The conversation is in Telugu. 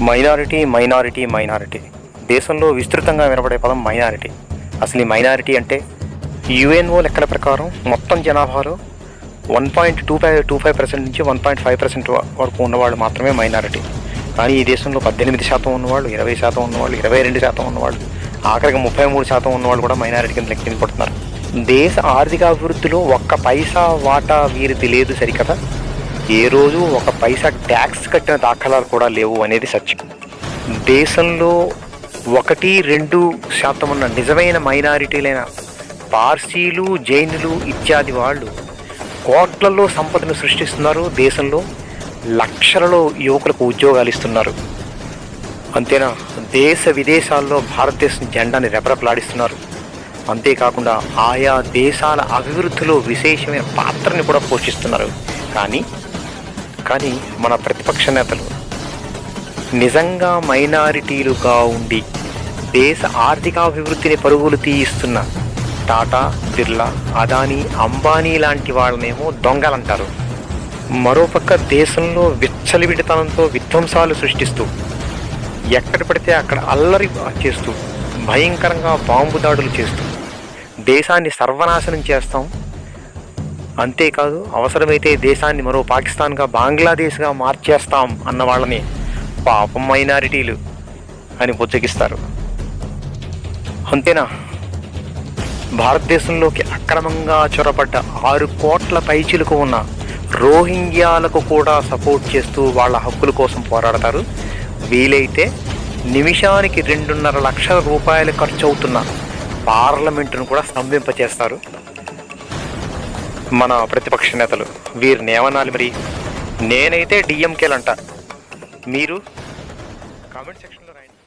మైనారిటీ మైనారిటీ మైనారిటీ దేశంలో విస్తృతంగా వినబడే పదం మైనారిటీ. అసలు ఈ మైనారిటీ అంటే యుఎన్ఓ లెక్కల ప్రకారం మొత్తం జనాభాలో 1.25% నుంచి 1.5% వరకు ఉన్నవాళ్ళు మాత్రమే మైనారిటీ. కానీ ఈ దేశంలో 18% ఉన్నవాళ్ళు, 20% ఉన్నవాళ్ళు, 22% ఉన్నవాళ్ళు, ఆఖరికి 33% ఉన్నవాళ్ళు కూడా మైనారిటీ కింద లెక్కింపడుతున్నారు. దేశ ఆర్థిక అభివృద్ధిలో ఒక్క పైసా వాటా వీరిది లేదు సరికదా, ఏ రోజు ఒక పైసా ట్యాక్స్ కట్టిన దాఖలాలు కూడా లేవు అనేది సత్యం. దేశంలో 1-2% ఉన్న నిజమైన మైనారిటీలైన పార్సీలు, జైనులు ఇత్యాది వాళ్ళు కోట్లలో సంపదను సృష్టిస్తున్నారు. దేశంలో లక్షలలో యువకులకు ఉద్యోగాలు ఇస్తున్నారు. అంతేనా, దేశ విదేశాల్లో భారతదేశం జెండాని రెపరెపలాడిస్తున్నారు. అంతేకాకుండా ఆయా దేశాల అభివృద్ధిలో విశేషమైన పాత్రని కూడా పోషిస్తున్నారు. కానీ మన ప్రతిపక్ష నేతలు నిజంగా మైనారిటీలుగా ఉండి దేశ ఆర్థికాభివృద్ధిని పరుగులు తీయిస్తున్న టాటా, బిర్లా, అదానీ, అంబానీ లాంటి వాళ్ళనేమో దొంగలంటారు. మరోపక్క దేశంలో విచ్చలవిడితనంతో విధ్వంసాలు సృష్టిస్తూ ఎక్కడ పడితే అక్కడ అల్లరి చేస్తూ భయంకరంగా బాంబు దాడులు చేస్తూ దేశాన్ని సర్వనాశనం చేస్తాం. అంతేకాదు, అవసరమైతే దేశాన్ని మరో పాకిస్తాన్గా, బంగ్లాదేశ్గా మార్చేస్తాం అన్న వాళ్ళని పాపం మైనారిటీలు అని బుజ్జగిస్తారు. అంతేనా, భారతదేశంలోకి అక్రమంగా చొరబడ్డ 6 కోట్ల పైచిలకు ఉన్న రోహింగ్యాలకు కూడా సపోర్ట్ చేస్తూ వాళ్ళ హక్కుల కోసం పోరాడతారు. వీలైతే నిమిషానికి 2.5 లక్షల రూపాయలు ఖర్చు అవుతున్న పార్లమెంటును కూడా స్తంభింపచేస్తారు మన ప్రతిపక్ష నేతలు. వీరిని ఏమనాలి మరి? నేనైతే డిఎంకేలంట. మీరు కామెంట్ సెక్షన్లో రాయండి.